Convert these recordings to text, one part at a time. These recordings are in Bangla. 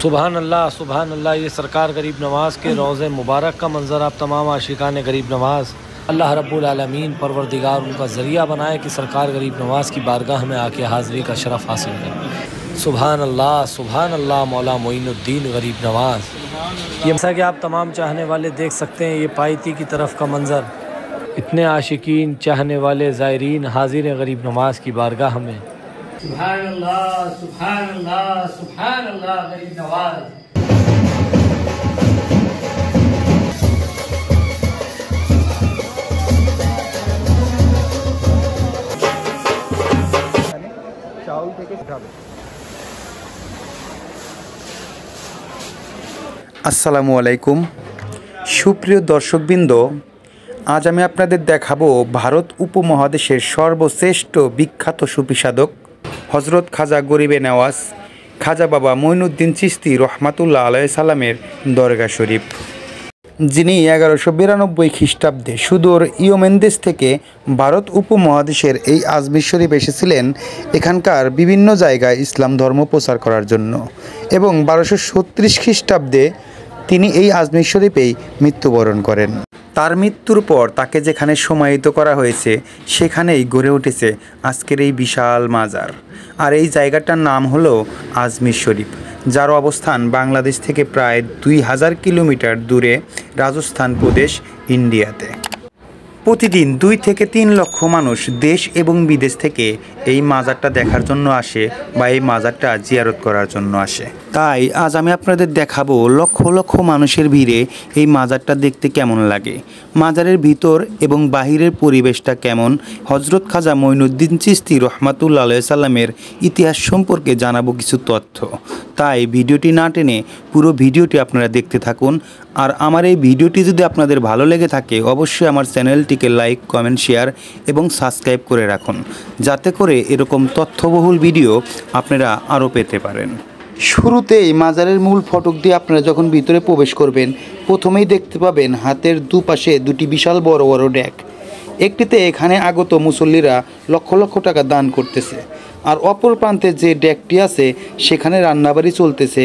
सुबहान अल्लाह। ये सरकार गरीब नवाज़ के रोज़े मुबारक का मंज़र आप तमाम आशिकान गरीब नवाज़ अल्लाह रब्बुल आलमीन परवरदिगार उनका ज़रिया बनाए कि सरकार गरीब नवाज़ की बारगाह में आके हाज़िरी का शरफ़ हासिल है। सुबहान अल्लाह मौला मोइनुद्दीन गरीब नवाज़। ये जैसा कि आप तमाम चाहने वाले देख सकते हैं, ये पायती की तरफ का मंज़र, इतने आशिकीन चाहने वाले ज़ायरीन हाज़िर गरीब नवाज़ की बारगाह में। सुभान अल्लाह गरीब नवाज। আসসালামু আলাইকুম সুপ্রিয় দর্শকবৃন্দ, আজ আমি আপনাদের দেখাবো ভারত উপমহাদেশের সর্বশ্রেষ্ঠ বিখ্যাত সুফি সাধক হজরত খাজা গরিবে নওয়াজ খাজা বাবা মঈনুদ্দিন চিশতি রহমাতুল্লাহ আলাইহি সাল্লামের দরগা শরীফ, যিনি 1192 খ্রিস্টাব্দে সুদূর ইয়েমেন দেশ থেকে ভারত উপমহাদেশের এই আজমির শরীফ এসেছিলেন এখানকার বিভিন্ন জায়গায় ইসলাম ধর্ম প্রচার করার জন্য, এবং 1236 খ্রিস্টাব্দে তিনি এই আজমির শরীফেই মৃত্যুবরণ করেন। তার মৃত্যুর পর তাকে যেখানে সমাহিত করা হয়েছে সেখানেই গড়ে উঠেছে আজকের এই বিশাল মাজার, আর এই জায়গাটার নাম হলো আজমির শরীফ, যার অবস্থান বাংলাদেশ থেকে প্রায় 2000 কিলোমিটার দূরে রাজস্থান প্রদেশ, ইন্ডিয়াতে। প্রতিদিন 2 থেকে 3 লক্ষ মানুষ দেশ এবং বিদেশ থেকে এই মাজারটা দেখার জন্য আসে বা এই মাজারটা জিয়ারত করার জন্য আসে। তাই আজ আমি আপনাদের দেখাবো লক্ষ লক্ষ মানুষের ভিড়ে এই মাজারটা দেখতে কেমন লাগে, মাজারের ভিতর এবং বাহিরের পরিবেশটা কেমন, হজরত খাজা মঈনুদ্দিন চিশতি রহমাতুল্লাহ আলাইহি সাল্লামের ইতিহাস সম্পর্কে জানাবো কিছু তথ্য। তাই ভিডিওটি না টেনে পুরো ভিডিওটি আপনারা দেখতে থাকুন। আর আমার এই ভিডিওটি যদি আপনাদের ভালো লেগে থাকে অবশ্যই আমার চ্যানেলটিকে লাইক, কমেন্ট, শেয়ার এবং সাবস্ক্রাইব করে রাখুন, যাতে করে এরকম তথ্যবহুল ভিডিও আপনারা আরও পেতে পারেন। শুরুতেই মাজারের মূল ফটক দিয়ে আপনারা যখন ভিতরে প্রবেশ করবেন প্রথমেই দেখতে পাবেন হাতের দুপাশে 2টি বিশাল বড় বড় ডেক। একটিতে এখানে আগত মুসল্লিরা লক্ষ লক্ষ টাকা দান করতেছে, আর অপর প্রান্তে যে ডেকটি আছে সেখানে রান্নাবাড়ি চলতেছে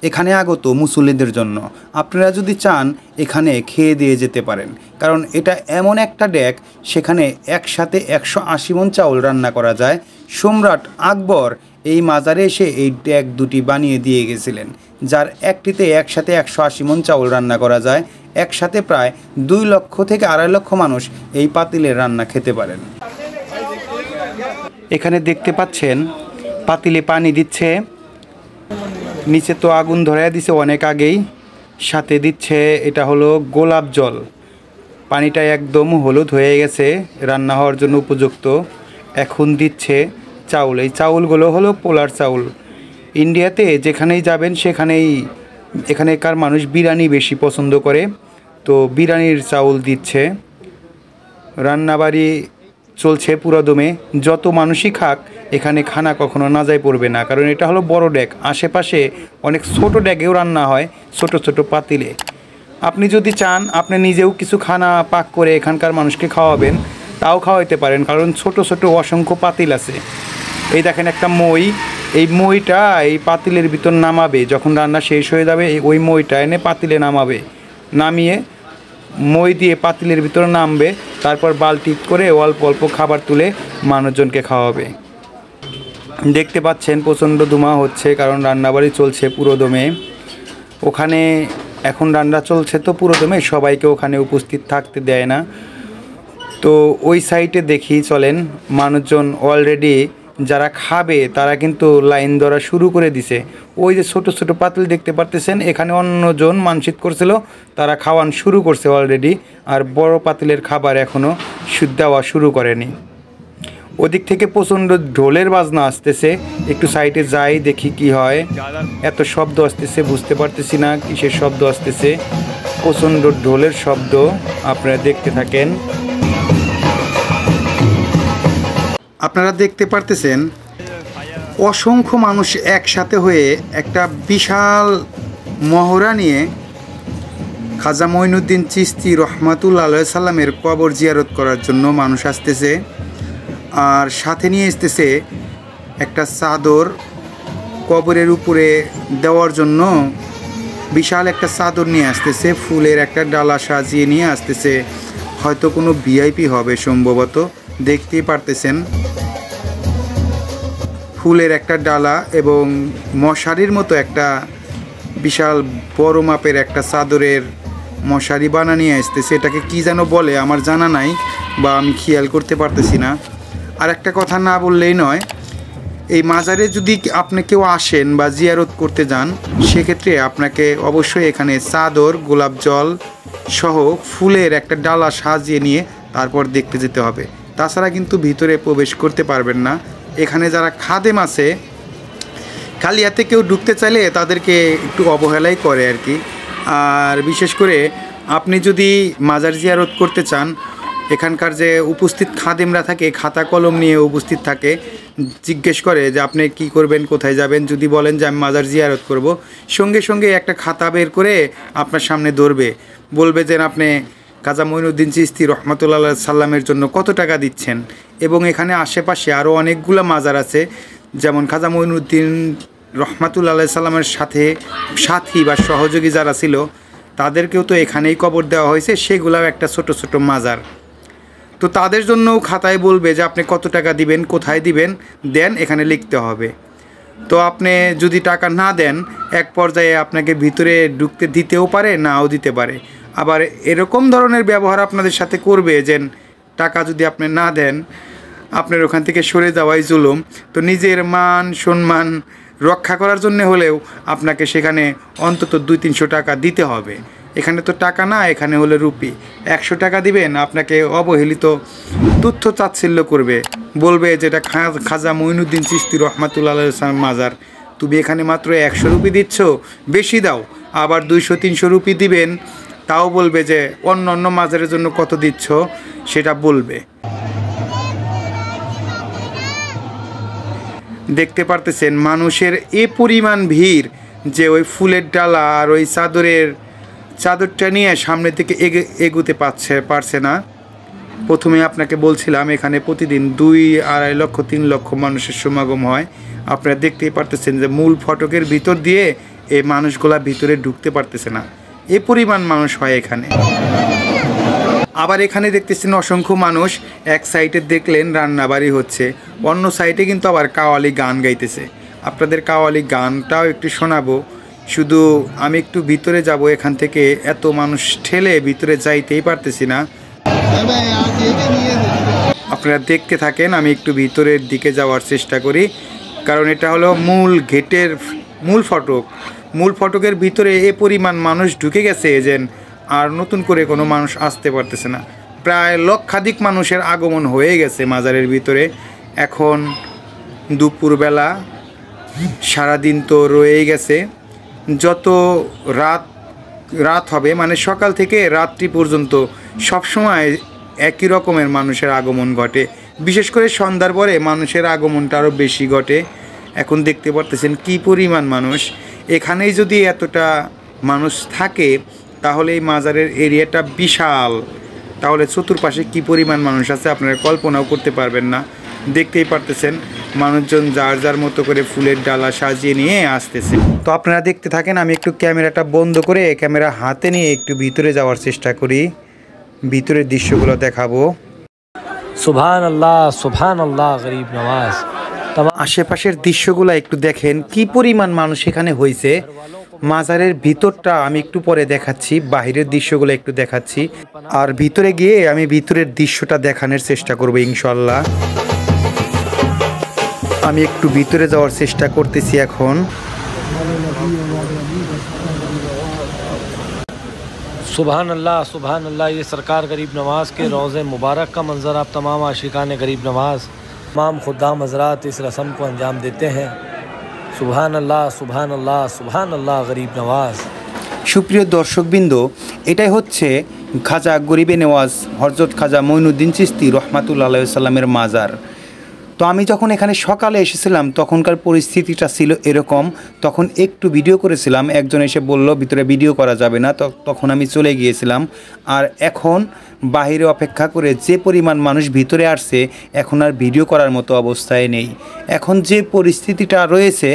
এখানে আগত মুসল্লিদের জন্য। আপনারা যদি চান এখানে খেয়ে দিয়ে যেতে পারেন, কারণ এটা এমন একটা ডেক সেখানে একসাথে 180 মণ চাউল রান্না করা যায়। সম্রাট আকবর এই মাজারে এসে এই ডেক 2টি বানিয়ে দিয়ে গেছিলেন, যার একটিতে একসাথে 180 মণ চাউল রান্না করা যায়। একসাথে প্রায় 2 লক্ষ থেকে 2.5 লক্ষ মানুষ এই পাতিলের রান্না খেতে পারেন। এখানে দেখতে পাচ্ছেন পাতিলে পানি দিচ্ছে, নিচে তো আগুন ধরে দিছে অনেক আগেই, সাথে দিচ্ছে এটা হলো গোলাপ জল। পানিটা একদম হলুদ হয়ে গেছে, রান্না হওয়ার জন্য উপযুক্ত। এখন দিচ্ছে চাউল, এই চাউলগুলো হলো পোলার চাউল। ইন্ডিয়াতে যেখানেই যাবেন সেখানেই এখানেকার মানুষ বিরিয়ানি বেশি পছন্দ করে, তো বিরিয়ানির চাউল দিচ্ছে। রান্নাবাড়ি চলছে পুরো দমে, যত মানুষই খাক এখানে খানা কখনো নাজায় পড়বে না, কারণ এটা হলো বড় ডেক। আশেপাশে অনেক ছোট ডেকেও রান্না হয় ছোট ছোট পাতিলে। আপনি যদি চান আপনি নিজেও কিছু খানা পাক করে এখানকার মানুষকে খাওয়াবেন, তাও খাওয়াইতে পারেন, কারণ ছোট ছোট অসংখ্য পাতিল আছে। এই দেখেন একটা মই, এই মইটা এই পাতিলের ভিতর নামাবে, যখন রান্না শেষ হয়ে যাবে ওই মইটা এনে পাতিলে নামাবে, নামিয়ে মই দিয়ে পাতিলের ভিতরে নামবে, তারপর বালতি করে অল্প অল্প খাবার তুলে মানুষজনকে খাওয়াবে। দেখতে পাচ্ছেন প্রচণ্ড ধোঁয়া হচ্ছে, কারণ রান্নাবাড়ি চলছে পুরো দমে। ওখানে এখন রান্না চলছে তো পুরো দমে, সবাইকে ওখানে উপস্থিত থাকতে দেয় না। তো ওই সাইডে দেখি চলেন, মানুষজন অলরেডি যারা খাবে তারা কিন্তু লাইন ধরা শুরু করে দিছে। ওই যে ছোট ছোট পাতিল দেখতে পারতেছেন, এখানে অন্যজন মানসিক করছিল, তারা খাওয়ান শুরু করছে অলরেডি, আর বড় পাতিলের খাবার এখনও দেওয়া শুরু করেনি। ওদিক থেকে প্রচণ্ড ঢোলের বাজনা আসতেছে, একটু সাইডে যাই দেখি কি হয়। এত শব্দ আসতেছে বুঝতে পারতেছি না কিসের শব্দ আসতেছে, প্রচণ্ড ঢোলের শব্দ, আপনারা দেখতে থাকেন। আপনারা দেখতে পারতেছেন অসংখ্য মানুষ একসাথে হয়ে একটা বিশাল মহড়া নিয়ে খাজা মঈনুদ্দিন চিশতি রহমাতুল্লাহ আলাইহি সাল্লামের কবর জিয়ারত করার জন্য মানুষ আসতেছে। আর সাথে নিয়ে আসতেছে একটা চাদর, কবরের উপরে দেওয়ার জন্য বিশাল একটা চাদর নিয়ে আসতেছে, ফুলের একটা ডালা সাজিয়ে নিয়ে আসতেছে। হয়তো কোনো ভিআইপি হবে সম্ভবত, দেখতেই পারতেছেন। ফুলের একটা ডালা এবং মশারির মতো একটা বিশাল বড় মাপের একটা চাদরের মশারি বানা নিয়ে আসতেছে। এটাকে কি যেন বলে আমার জানা নাই বা আমি খেয়াল করতে পারতেছি না। আর একটা কথা না বললেই নয়, এই মাজারে যদি আপনি কেউ আসেন বা জিয়ারত করতে যান, সেক্ষেত্রে আপনাকে অবশ্যই এখানে চাদর, গোলাপ জল সহ ফুলের একটা ডালা সাজিয়ে নিয়ে তারপর দেখতে যেতে হবে। তাছাড়া কিন্তু ভিতরে প্রবেশ করতে পারবেন না। এখানে যারা খাদেম আছে, খালি হাতে কেউ ঢুকতে চাইলে তাদেরকে একটু অবহেলাই করে আর কি। আর বিশেষ করে আপনি যদি মাজার জিয়ারত করতে চান, এখানকার যে উপস্থিত খাদেমরা থাকে খাতা কলম নিয়ে উপস্থিত থাকে, জিজ্ঞেস করে যে আপনি কি করবেন, কোথায় যাবেন। যদি বলেন যে আমি মাজার জিয়ারত করব, সঙ্গে সঙ্গে একটা খাতা বের করে আপনার সামনে ধরবে, বলবে যে আপনি খাজা মঈনুদ্দিন চিশতি রহমতুল্লাহ সাল্লামের জন্য কত টাকা দিচ্ছেন। এবং এখানে আশেপাশে আরও অনেকগুলো মাজার আছে, যেমন খাজা মঈনুদ্দিন রহমতুল্লাহ সাল্লামের সাথী বা সহযোগী যারা ছিল তাদেরকেও তো এখানেই কবর দেওয়া হয়েছে, সেগুলাও একটা ছোট ছোট মাজার। তো তাদের জন্যও খাতায় বলবে যে আপনি কত টাকা দিবেন, কোথায় দিবেন, দেন এখানে লিখতে হবে। তো আপনি যদি টাকা না দেন, এক পর্যায়ে আপনাকে ভিতরে ঢুকতে দিতেও পারে, নাও দিতে পারে। আবার এরকম ধরনের ব্যবহার আপনাদের সাথে করবে যে টাকা যদি আপনি না দেন, আপনার ওখান থেকে সরে যাওয়াই জুলুম। তো নিজের মান সম্মান রক্ষা করার জন্য হলেও আপনাকে সেখানে অন্তত 200-300 টাকা দিতে হবে। এখানে তো টাকা না, এখানে হলে রুপি। 100 টাকা দিবেন, আপনাকে অবহেলিত তুচ্ছ তাচ্ছিল্য করবে, বলবে যেটা খাজা মঈনুদ্দিন চিশতি রহমতুল্লাহ মাজার, তুমি এখানে মাত্র 100 রুপি দিচ্ছ, বেশি দাও। আবার 200-300 রুপি দিবেন, তাও বলবে যে অন্য অন্য মাজারের জন্য কত দিচ্ছ সেটা বলবে। দেখতে পারতেছেন মানুষের এ পরিমাণ ভিড় যে ওই ফুলের ডালা আর ওই চাদরটা নিয়ে সামনের দিকে এগুতে পারছে না। প্রথমে আপনাকে বলছিলাম এখানে প্রতিদিন 2-2.5 লক্ষ 3 লক্ষ মানুষের সমাগম হয়। আপনারা দেখতেই পারতেছেন যে মূল ফটকের ভিতর দিয়ে এই মানুষগুলা ভিতরে ঢুকতে পারতেছে না, এ পরিমাণ মানুষ হয় এখানে। আবার এখানে দেখতেছেন অসংখ্য মানুষ, এক সাইডে দেখলেন রান্নাবাড়ি হচ্ছে, অন্য সাইডে কিন্তু আবার কাওয়ালি গান গাইতেছে। আপনাদের কাওয়ালি গানটাও একটু শোনাবো। শুধু আমি একটু ভিতরে যাব, এখান থেকে এত মানুষ ঠেলে ভিতরে যাইতেই পারতেছি না। আপনারা দেখতে থাকেন, আমি একটু ভিতরের দিকে যাওয়ার চেষ্টা করি, কারণ এটা হলো মূল গেটের মূল ফটকের ভিতরে এ পরিমাণ মানুষ ঢুকে গেছে যে আর নতুন করে কোনো মানুষ আসতে পারতেছে না। প্রায় লক্ষাধিক মানুষের আগমন হয়ে গেছে মাজারের ভিতরে। এখন দুপুরবেলা, সারাদিন তো রয়েই গেছে। যত রাত হবে, মানে সকাল থেকে রাত্রি পর্যন্ত সবসময় একই রকমের মানুষের আগমন ঘটে। বিশেষ করে সন্ধ্যার পরে মানুষের আগমনটা আরও বেশি ঘটে। এখন দেখতে পারতেছেন কী পরিমাণ মানুষ। এখানেই যদি এতটা মানুষ থাকে তাহলে এই মাজারের এরিয়াটা বিশাল, তাহলে চতুর্পাশে কী পরিমাণ মানুষ আছে আপনারা কল্পনাও করতে পারবেন না। দেখতেই পারতেছেন মানুষজন যার যার মতো করে ফুলের ডালা সাজিয়ে নিয়ে আসতেছে। তো আপনারা দেখতে থাকেন, আমি একটু ক্যামেরাটা বন্ধ করে ক্যামেরা হাতে নিয়ে একটু ভিতরে যাওয়ার চেষ্টা করি, ভিতরের দৃশ্যগুলো দেখাবো। সুবহানাল্লাহ গরিব নওয়াজ। আশেপাশের দৃশ্যগুলো একটু দেখেন কি পরিমাণ মানুষ এখানে হয়েছে। মাজারের ভিতরটা আমি একটু পরে দেখাচ্ছি, বাহিরের দৃশ্যগুলো একটু দেখাচ্ছি, আর ভিতরে গিয়ে আমি ভিতরের দৃশ্যটা দেখানোর চেষ্টা করবো ইনশাল্লাহ। আমি একটু ভিতরে যাওয়ার চেষ্টা করতেছি এখন। सुबहानल्लाह, ये सरकार गरीब नवाज के रोज़े मुबारक का मंज़र आप तमाम आशिकान गरीब नवाज, तमाम खुद्दाम हज़रात इस रस्म को अंजाम देते हैं। सुबहानल्लाह गरीब नवाज। সুপ্রিয় দর্শকবৃন্দ, এটাই হচ্ছে খাজা গরিবে নেওয়াজ হযরত খাজা মঈনুদ্দিন চিশতি রহমাতুল্লাহ আলাইহি সাল্লামের মাজার। তো আমি যখন এখানে সকালে এসেছিলাম তখনকার পরিস্থিতিটা ছিল এরকম। তখন একটু ভিডিও করেছিলাম, একজন এসে বলল ভিতরে ভিডিও করা যাবে না, তখন আমি চলে গিয়েছিলাম। আর এখন বাইরে অপেক্ষা করে যে পরিমাণ মানুষ ভিতরে আসছে, এখন আর ভিডিও করার মতো অবস্থায় নেই। এখন যে পরিস্থিতিটা রয়েছে,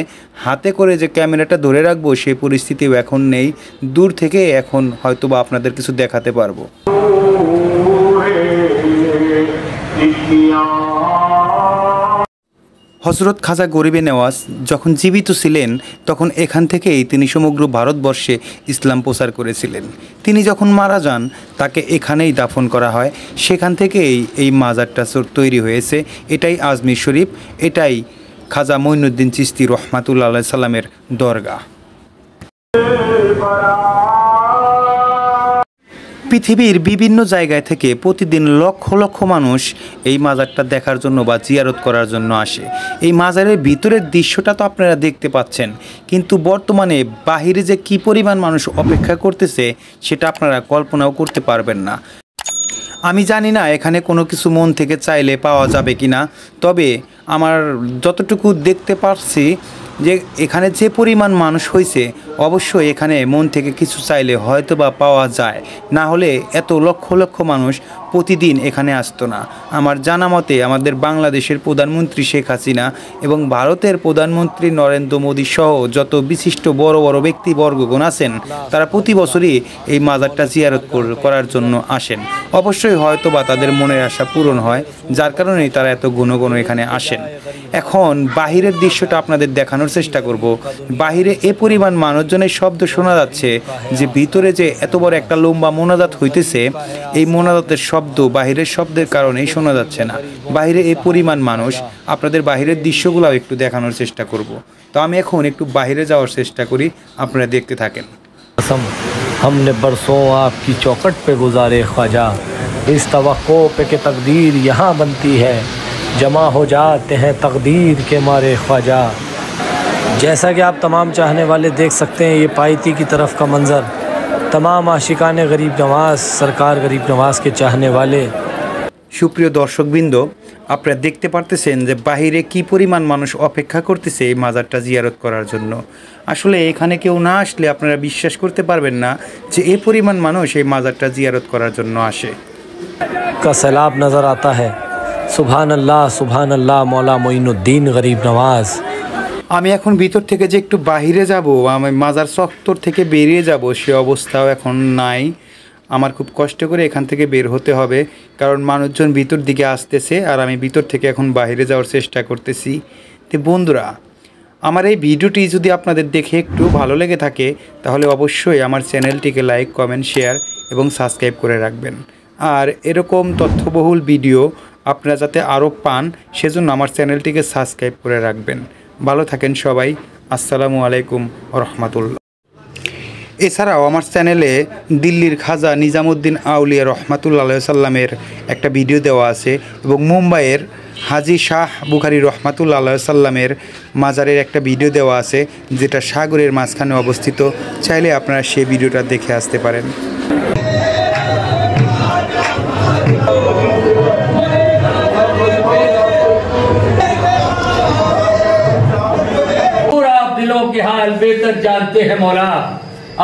হাতে করে যে ক্যামেরাটা ধরে রাখবো সেই পরিস্থিতিও এখন নেই। দূর থেকে এখন হয়তো বা আপনাদের কিছু দেখাতে পারবো। হজরত খাজা গরিবে নেওয়াজ যখন জীবিত ছিলেন তখন এখান থেকেই তিনি সমগ্র ভারতবর্ষে ইসলাম প্রচার করেছিলেন। তিনি যখন মারা যান তাকে এখানেই দাফন করা হয়, সেখান থেকেই এই মাজারটা তৈরি হয়েছে। এটাই আজমির শরীফ, এটাই খাজা মঈনুদ্দিন চিশতি রহমাতুল্লাহ আলাইহি সাল্লামের দরগাহ। পৃথিবীর বিভিন্ন জায়গায় থেকে প্রতিদিন লক্ষ লক্ষ মানুষ এই মাজারটা দেখার জন্য বা জিয়ারত করার জন্য আসে। এই মাজারের ভিতরের দৃশ্যটা তো আপনারা দেখতে পাচ্ছেন, কিন্তু বর্তমানে বাহিরে যে কী পরিমাণ মানুষ অপেক্ষা করতেছে সেটা আপনারা কল্পনাও করতে পারবেন না। আমি জানি না এখানে কোনো কিছু মন থেকে চাইলে পাওয়া যাবে কি না, তবে আমার যতটুকু দেখতে পারছি যে এখানে যে পরিমাণ মানুষ হয়েছে, অবশ্যই এখানে মন থেকে কিছু চাইলে হয়তো বা পাওয়া যায়, না হলে এত লক্ষ লক্ষ মানুষ প্রতিদিন এখানে আসতো না। আমার জানা মতে আমাদের বাংলাদেশের প্রধানমন্ত্রী শেখ হাসিনা এবং ভারতের প্রধানমন্ত্রী নরেন্দ্র মোদী সহ যত বিশিষ্ট বড় বড় ব্যক্তিবর্গগণ আছেন, তারা প্রতি বছরই এই মাজারটা জিয়ারত করার জন্য আসেন। অবশ্যই হয়তো বা তাদের মনের আশা পূরণ হয়, যার কারণেই তারা এত ঘন ঘন এখানে আসেন। এখন বাহিরের দৃশ্যটা আপনাদের দেখানোর চেষ্টা করব। বাহিরে এ পরিমাণ মানুষজনের শব্দ শোনা যাচ্ছে যে ভিতরে যে এত বড় একটা লম্বা মোনাজাত হইতেছে, এই মোনাজাতের শব্দ বাহিরের শব্দের কারণেই শোনা যাচ্ছে না। বাহিরে এই পরিমাণ মানুষ, আপনাদের বাহিরের দৃশ্যগুলোও একটু দেখানোর চেষ্টা করব। তো আমি এখন একটু বাহিরে যাওয়ার চেষ্টা করি, আপনারা দেখতে থাকেন। हमने बरसों आपकी चौखट पे गुजारे ख्वाजा, इस तवक्को पे के तकदीर यहाँ बनती है, जमा हो जाते हैं तकदीर के मारे ख्वाजा। जैसा कि आप तमाम चाहने वाले देख सकते हैं, ये पायती की तरफ का मंज़र, तमाम आशिकान गरीब नवाज, सरकार गरीब नवाज के चाहने वाले। সুপ্রিয় দর্শকবৃন্দ, আপনারা দেখতে পারতেছেন যে বাহিরে কি পরিমাণ মানুষ অপেক্ষা করতেছে এই মাজারটা জিয়ারত করার জন্য। আসলে এখানে কেউ না আসলে আপনারা বিশ্বাস করতে পারবেন না যে এই পরিমাণ মানুষ এই মাজারটা জিয়ারত করার জন্য আসে। का सैलाब नज़र आता है। सुभान अल्लाह मौला मोइनुद्दीन गरीब नवाज। আমি এখন ভিতর থেকে যে একটু বাহিরে যাব, আমি মাজার চত্বর থেকে বেরিয়ে যাব, সে অবস্থাও এখন নাই। আমার খুব কষ্ট করে এখান থেকে বের হতে হবে, কারণ মানুষজন ভিতর দিকে আসতেছে আর আমি ভিতর থেকে এখন বাইরে যাওয়ার চেষ্টা করতেছি। তো বন্ধুরা, আমার এই ভিডিওটি যদি আপনাদের দেখে একটু ভালো লেগে থাকে তাহলে অবশ্যই আমার চ্যানেলটিকে লাইক, কমেন্ট, শেয়ার এবং সাবস্ক্রাইব করে রাখবেন। আর এরকম তথ্যবহুল ভিডিও আপনারা যাতে আরও পান সেজন্য আমার চ্যানেলটিকে সাবস্ক্রাইব করে রাখবেন। ভালো থাকেন সবাই। আসসালামু আলাইকুম ওয়া রাহমাতুল্লাহ। এছাড়াও আমার চ্যানেলে দিল্লির খাজা নিজামুদ্দিন আউলিয়া রহমাতুল্লাহ আলাইহি সাল্লামের একটা ভিডিও দেওয়া আছে এবং মুম্বাইয়ের হাজি শাহ বুখারি রহমাতুল্লাহ আলাইহি সাল্লামের মাজারের একটা ভিডিও দেওয়া আছে, যেটা সাগরের মাঝখানে অবস্থিত। চাইলে আপনারা সেই ভিডিওটা দেখে আসতে পারেন। दिलों के हाल बेहतर जानते हैं मौला,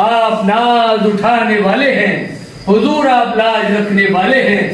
आप नाज उठाने वाले हैं, हुजूर आप लाज रखने वाले हैं।